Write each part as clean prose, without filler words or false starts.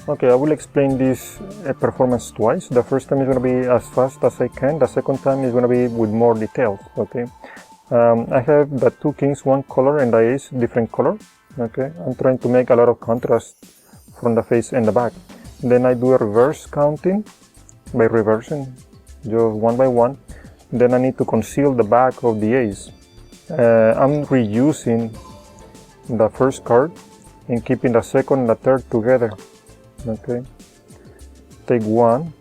Okay, I will explain this performance twice. The first time is going to be as fast as I can. The second time is going to be with more details. Okay, I have the two kings, one color, and the ace different color. Okay, I'm trying to make a lot of contrast from the face and the back. Then I do a reverse counting by reversing just one by one. Then I need to conceal the back of the ace. I'm reusing the first card and keeping the second and the third together. Okay, take one,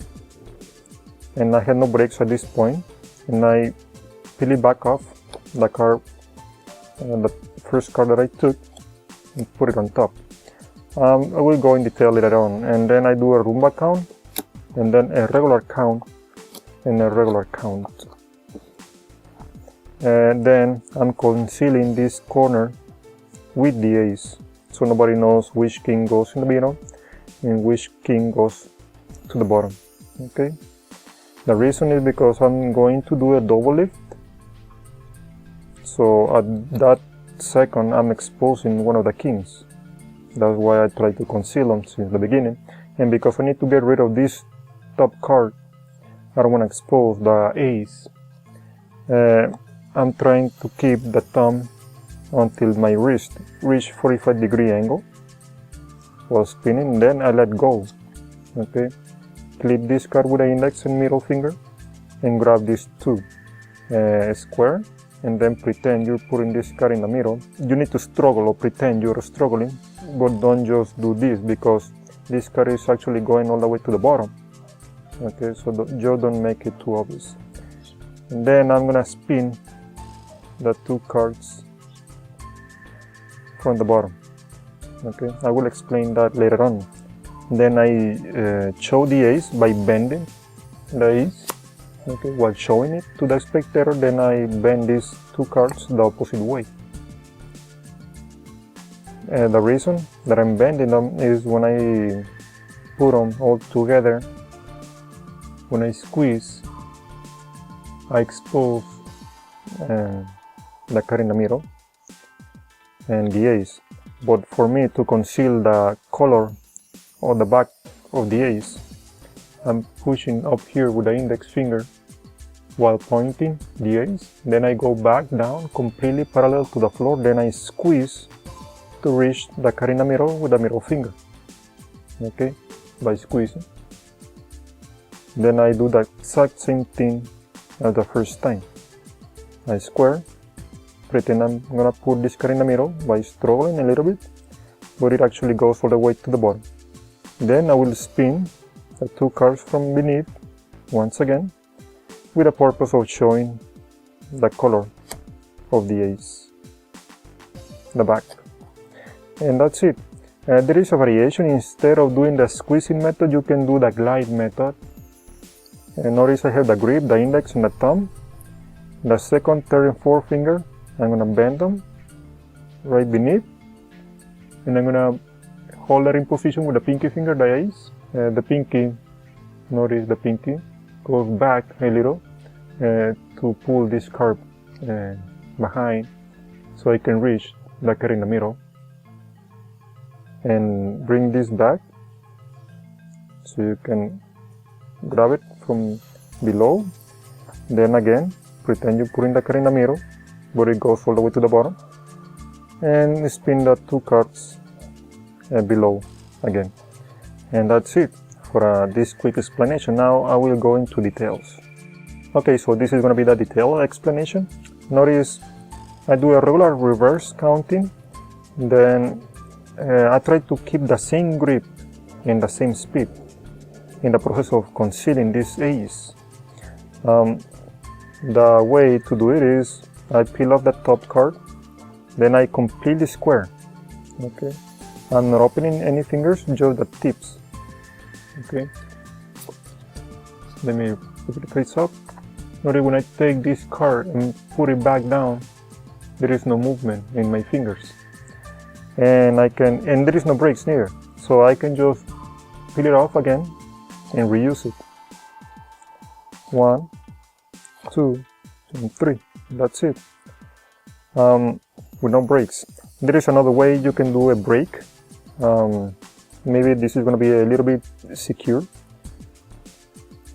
and I had no breaks at this point, and I peel it back off the card, the first card that I took, and put it on top. I will go in detail later on, and then I do a Roomba count, and then a regular count, and a regular count. And then I'm concealing this corner with the ace, so nobody knows which king goes in the middle and which king goes to the bottom. Okay, the reason is because I'm going to do a double lift, so at that second I'm exposing one of the kings. That's why I try to conceal them since the beginning, and because I need to get rid of this top card, I don't want to expose the ace. I'm trying to keep the thumb until my wrist reach 45-degree angle while spinning, then I let go. Okay, clip this card with the index and middle finger and grab these two square, and then pretend you're putting this card in the middle. You need to struggle or pretend you're struggling, but don't just do this because this card is actually going all the way to the bottom. Okay, so just don't make it too obvious. And then I'm gonna spin the two cards from the bottom. Okay, I will explain that later on. Then I show the ace by bending the ace, okay, while showing it to the spectator. Then I bend these two cards the opposite way. The reason that I'm bending them is when I put them all together, when I squeeze, I expose the card in the middle and the ace. But for me to conceal the color on the back of the ace, I'm pushing up here with the index finger while pointing the ace. Then I go back down completely parallel to the floor. Then I squeeze to reach the card in the middle with the middle finger. Okay, by squeezing. Then I do the exact same thing as the first time. I square, pretend I'm gonna put this card in the middle by struggling a little bit, but it actually goes all the way to the bottom. Then I will spin the two cards from beneath once again, with the purpose of showing the color of the ace, the back. And that's it. There is a variation. Instead of doing the squeezing method, you can do the glide method. And notice I have the grip, the index, and the thumb. The second, third, and fourth finger, I'm going to bend them right beneath. And I'm going to hold that in position with the pinky finger, the ace. The pinky, notice the pinky, goes back a little to pull this card behind so I can reach the card in the middle. And bring this back so you can grab it from below. Then again, pretend you're putting the card in the middle, but it goes all the way to the bottom. And spin the two cards below again. And that's it for this quick explanation. Now I will go into details. Okay, so this is going to be the detailed explanation. Notice I do a regular reverse counting. Then I try to keep the same grip and the same speed in the process of concealing this ace. The way to do it is I peel off the top card, then I completely square. Okay, I'm not opening any fingers, just the tips. Okay, let me put it face up. Notice when I take this card and put it back down, there is no movement in my fingers. And there is no breaks neither, so I can just peel it off again and reuse it. 1, 2, and 3. That's it. With no breaks. There is another way you can do a break. maybe this is going to be a little bit secure.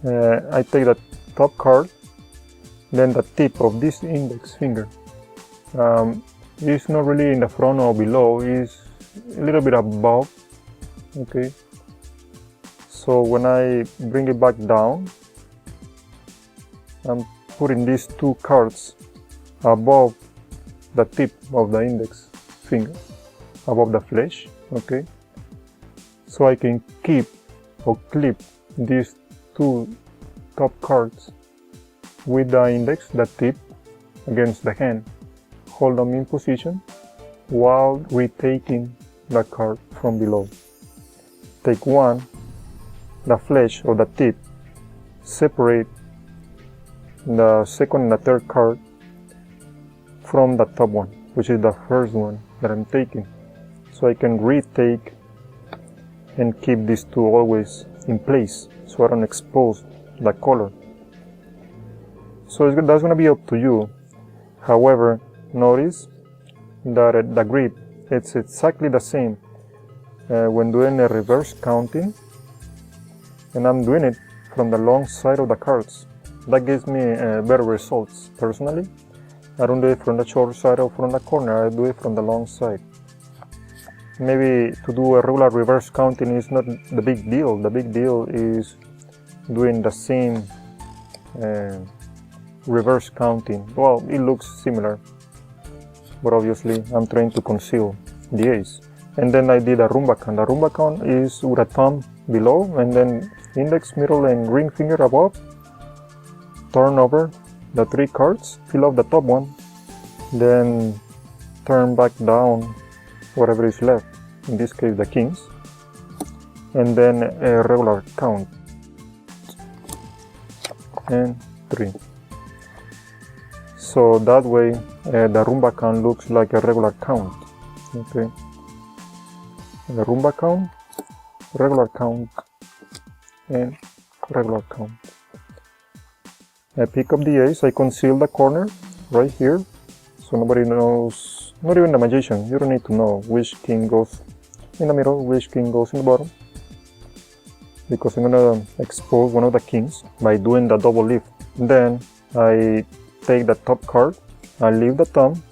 I take the top card, then the tip of this index finger. It's not really in the front or below, it's a little bit above. Okay, so when I bring it back down, I'm putting these two cards above the tip of the index finger, above the flesh. Okay, so I can keep or clip these two top cards with the index, the tip, against the hand. Hold them in position while retaking the card from below. Take one, the flesh or the tip, separate the second and the third card from the top one, which is the first one that I'm taking. So I can retake and keep these two always in place so I don't expose the color. So that's going to be up to you. However, notice that the grip, it's exactly the same when doing a reverse counting, and I'm doing it from the long side of the cards. That gives me better results personally. I don't do it from the short side or from the corner, I do it from the long side. Maybe to do a regular reverse counting is not the big deal. The big deal is doing the same reverse counting. Well, it looks similar, but obviously I'm trying to conceal the ace. And then I did a rumba count. The rumba count is with a thumb below and then index, middle and ring finger above. Turn over the three cards, fill up the top one, then turn back down whatever is left, in this case the kings, and then a regular count, and 3. So that way the rumba count looks like a regular count. Okay, the rumba count, regular count, and regular count. I pick up the ace, I conceal the corner right here, so nobody knows, not even the magician, you don't need to know which king goes in the middle, which king goes in the bottom, because I'm gonna expose one of the kings by doing the double lift. Then I take the top card, I leave the thumb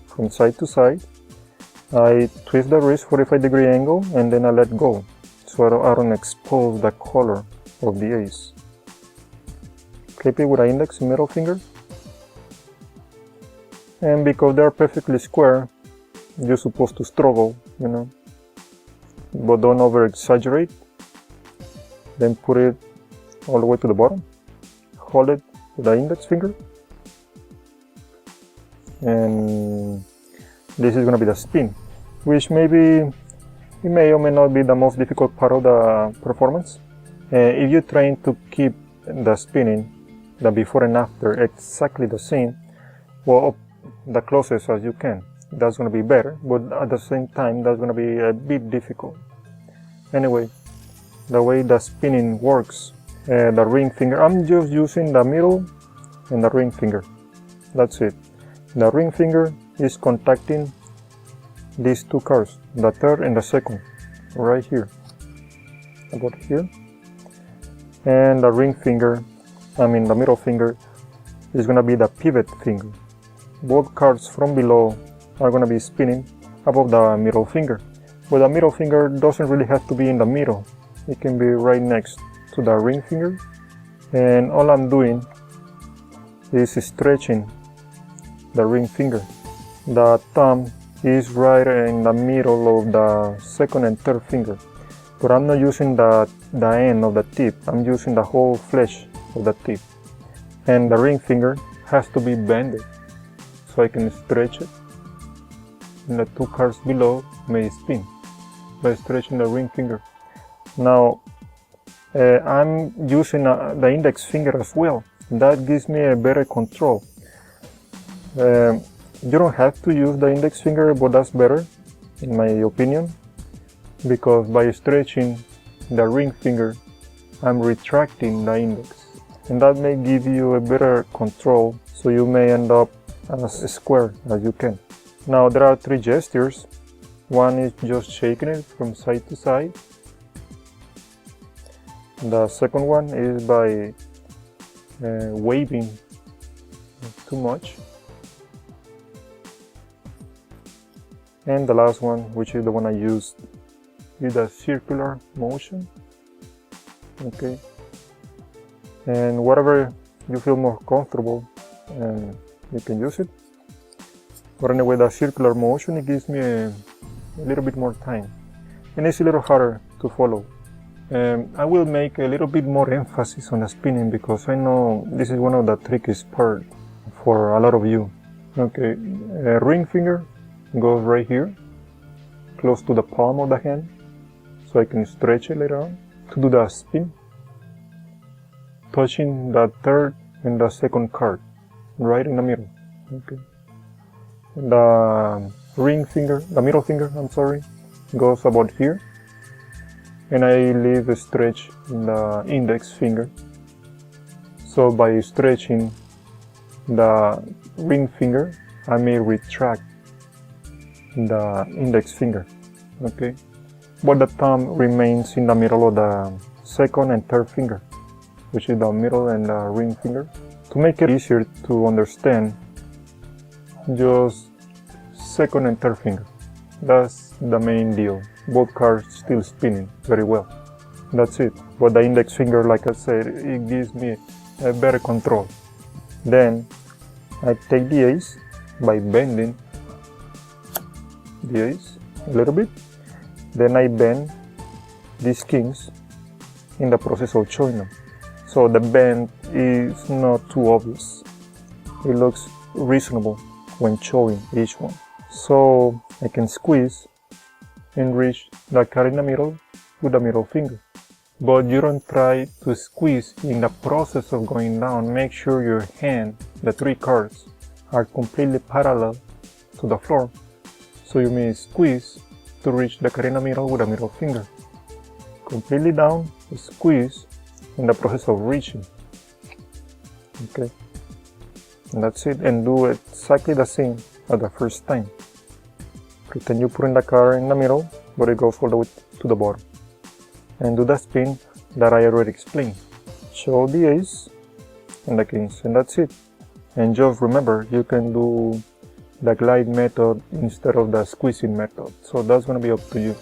from side to side, I twist the wrist 45-degree angle, and then I let go, so I don't expose the color of the ace. Clip it with an index and middle finger, and because they're perfectly square, you're supposed to struggle, you know, but don't over exaggerate. Then put it all the way to the bottom, hold it with the index finger, and this is going to be the spin, which maybe it may or may not be the most difficult part of the performance. If you're trying to keep the spinning, the before and after exactly the same, well, the closest as you can, that's going to be better, but at the same time that's going to be a bit difficult. Anyway, the way the spinning works, the ring finger, I'm just using the middle and the ring finger, that's it. The ring finger is contacting these two cards, the third and the second, right here, about here, and the ring finger, the middle finger, is going to be the pivot finger. Both cards from below are going to be spinning above the middle finger, but the middle finger doesn't really have to be in the middle. It can be right next to the ring finger, and all I'm doing is stretching the ring finger. The thumb is right in the middle of the second and third finger, but I'm not using the end of the tip, I'm using the whole flesh of the tip. And the ring finger has to be bended so I can stretch it, and the two cards below may spin by stretching the ring finger. Now I'm using the index finger as well. That gives me a better control. You don't have to use the index finger, but that's better in my opinion, because by stretching the ring finger I'm retracting the index, and that may give you a better control, so you may end up as square as you can. Now there are three gestures One is just shaking it from side to side. The second one is by waving too much. And the last one, which is the one I used, is a circular motion. Okay. And whatever you feel more comfortable, you can use it. But anyway, the circular motion, it gives me a little bit more time. And it's a little harder to follow. I will make a little bit more emphasis on the spinning because I know this is one of the trickiest part for a lot of you. Okay, ring finger goes right here, close to the palm of the hand, so I can stretch it later on to do the spin, touching the third and the second card, right in the middle. Okay. The ring finger, the middle finger, I'm sorry, goes about here, and I leave a stretch in the index finger. So by stretching the ring finger, I may retract the index finger, okay? But the thumb remains in the middle of the second and third finger, which is the middle and the ring finger. To make it easier to understand, just second and third finger. That's the main deal. Both cards still spinning very well. That's it. But the index finger, like I said, it gives me a better control. Then I take the ace by bending the ace a little bit. Then I bend these kings in the process of showing them. So the bend is not too obvious. It looks reasonable when showing each one. So I can squeeze and reach the card in the middle with the middle finger. But you don't try to squeeze in the process of going down. Make sure your hand, the three cards, are completely parallel to the floor. So you may squeeze to reach the card in the middle with the middle finger. Completely down, squeeze in the process of reaching. Okay. And that's it. And do exactly the same as the first time. Pretend you put in the card in the middle, but it goes all the way to the bottom. And do the spin that I already explained. Show the ace and the kings, and that's it. And just remember, you can do the glide method instead of the squeezing method. So that's going to be up to you.